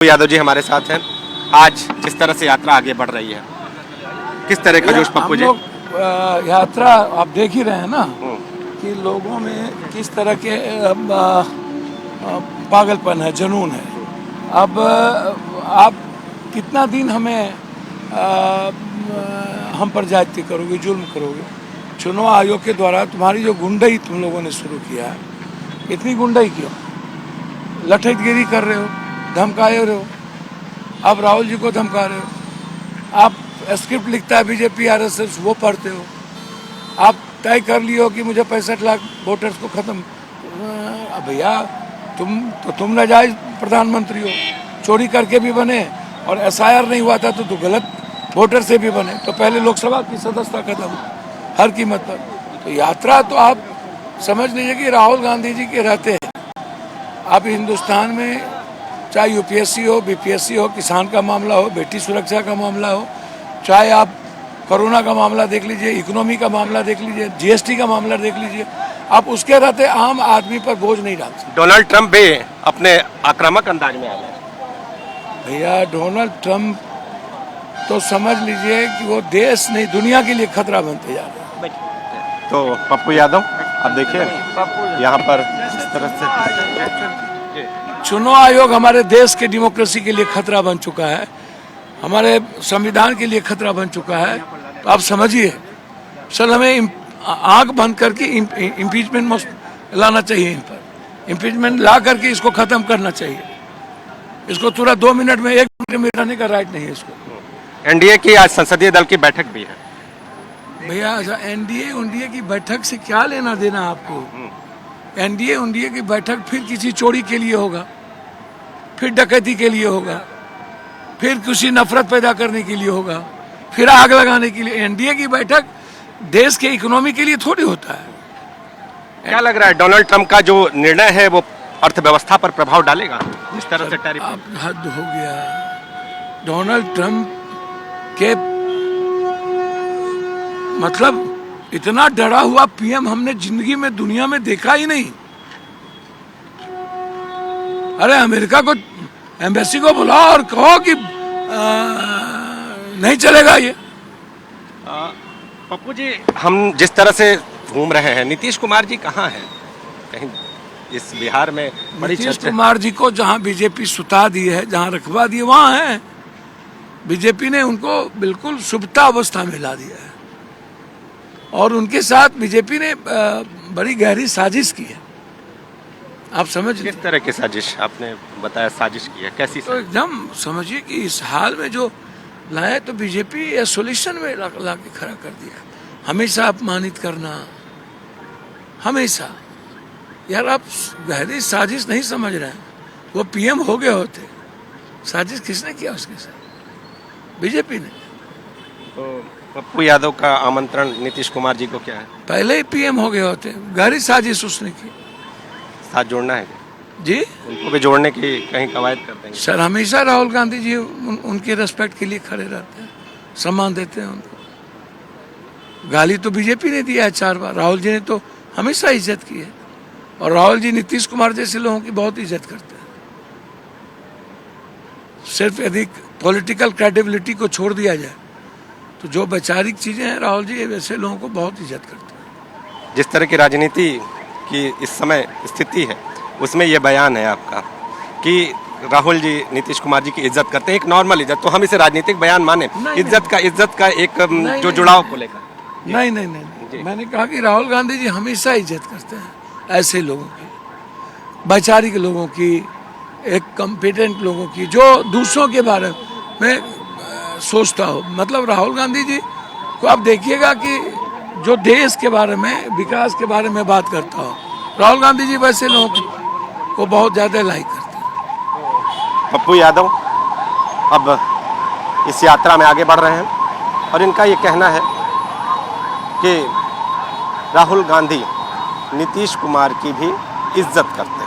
यादव जी हमारे साथ हैं। आज जिस तरह से यात्रा आगे बढ़ रही है, किस तरह का जोश पप्पू जी? यात्रा आप देख ही रहे हैं ना कि लोगों में किस तरह के पागलपन है, जुनून है। अब आप कितना दिन हमें हम पर ज्यादती करोगे, जुल्म करोगे? चुनाव आयोग के द्वारा तुम्हारी जो गुंडई तुम लोगों ने शुरू किया है, इतनी गुंडई क्यों? लठैतगिरी कर रहे हो, धमकाए रहे हो। अब राहुल जी को धमका रहे हो। आप स्क्रिप्ट लिखता है बीजेपी आरएसएस, वो पढ़ते हो। आप तय कर लियो कि मुझे 65 लाख वोटर्स को खत्म। भैया तुम नाजायज प्रधानमंत्री हो, चोरी करके भी बने और एसआईआर नहीं हुआ था तो गलत वोटर से भी बने, तो पहले लोकसभा की सदस्यता खत्म हर कीमत पर। तो यात्रा तो आप समझ लीजिए कि राहुल गांधी जी के रहते हैं। अब हिंदुस्तान में चाहे यूपीएससी हो, बीपीएससी हो, किसान का मामला हो, बेटी सुरक्षा का मामला हो, चाहे आप कोरोना का मामला देख लीजिए, इकोनॉमी का मामला देख लीजिए, जीएसटी का मामला देख लीजिए, आप उसके रहते आम आदमी पर बोझ नहीं डाल सकते। डोनाल्ड ट्रंप भी अपने आक्रामक अंदाज में आ गए। भैया डोनाल्ड ट्रंप तो समझ लीजिए कि वो देश नहीं दुनिया के लिए खतरा बनते जा रहे हैं। तो पप्पू यादव अब देखिए यहाँ पर जिस तरह से चुनाव आयोग हमारे देश के डेमोक्रेसी के लिए खतरा बन चुका है, हमारे संविधान के लिए खतरा बन चुका है। तो आप समझिए सर, हमें आंख बंद करके इम्पीचमेंट लाना चाहिए। इन पर इम्पीचमेंट ला करके इसको खत्म करना चाहिए। इसको तुरंत 2 मिनट में 1 मिनट में लाने का राइट नहीं है इसको। एनडीए की आज संसदीय दल की बैठक भी है। भैया एनडीए की बैठक से क्या लेना देना आपको? एनडीए की बैठक फिर किसी चोरी के लिए होगा, फिर डकैती के लिए होगा, फिर किसी नफरत पैदा करने के लिए होगा, फिर आग लगाने के लिए। एनडीए की बैठक देश के इकोनॉमी के लिए थोड़ी होता है। क्या लग रहा है डोनाल्ड ट्रंप का जो निर्णय है वो अर्थव्यवस्था पर प्रभाव डालेगा? जिस तरह से टैरिफ, अब हद हो गया। डोनाल्ड ट्रंप के मतलब इतना डरा हुआ पीएम हमने जिंदगी में दुनिया में देखा ही नहीं। अरे अमेरिका को एम्बेसी को बुलाओ और कहो कि नहीं चलेगा ये। पप्पू जी, हम जिस तरह से घूम रहे हैं, नीतीश कुमार जी कहाँ हैं? कहीं इस बिहार में नीतीश कुमार जी को जहां बीजेपी सुता दी है, जहां रखवा दी है, वहां है। बीजेपी ने उनको बिल्कुल सुप्ता अवस्था में ला दिया है और उनके साथ बीजेपी ने बड़ी गहरी साजिश की है। आप समझ किस तरह की साजिश आपने बताया? साजिश की है कैसी? तो एकदम समझिए कि इस हाल में जो लाए तो बीजेपी आइसोलेशन में ला के खड़ा कर दिया। हमेशा अपमानित करना, हमेशा। यार आप गहरी साजिश नहीं समझ रहे हैं। वो पीएम हो गए होते, साजिश किसने किया उसके साथ? बीजेपी ने। तो पप्पू यादव का आमंत्रण नीतीश कुमार जी को क्या है? पहले ही पीएम हो गए होते, गहरी साजिश उसने की। साथ जोड़ना है जी, उनको भी जोड़ने की कहीं कवायद करते हैं सर। हमेशा राहुल गांधी जी उनके रेस्पेक्ट के लिए खड़े रहते हैं, सम्मान देते हैं उनको। गाली तो बीजेपी ने दिया है 4 बार, राहुल जी ने तो हमेशा इज्जत की है। और राहुल जी नीतीश कुमार जैसे लोगों की बहुत इज्जत करते हैं। सिर्फ यदि पॉलिटिकल क्रेडिबिलिटी को छोड़ दिया जाए तो जो वैचारिक चीजें हैं, राहुल जी वैसे लोगों को बहुत इज्जत करते हैं। जिस तरह की राजनीति की इस समय स्थिति है, उसमें यह बयान है आपका कि राहुल जी नीतीश कुमार जी की इज्जत करते हैं, एक नॉर्मल इज्जत। तो हम इसे राजनीतिक बयान माने? इज्जत का एक जो जुड़ाव को लेकर? नहीं, मैंने कहा कि राहुल गांधी जी हमेशा इज्जत करते हैं ऐसे लोगों की, वैचारिक लोगों की, एक कॉम्पिटेंट लोगों की, जो दूसरों के बारे में सोचता हो। मतलब राहुल गांधी जी को आप देखिएगा कि जो देश के बारे में, विकास के बारे में बात करता हो, राहुल गांधी जी वैसे लोगों को बहुत ज्यादा लाइक करते हैं। पप्पू यादव अब इस यात्रा में आगे बढ़ रहे हैं और इनका ये कहना है कि राहुल गांधी नीतीश कुमार की भी इज्जत करते हैं।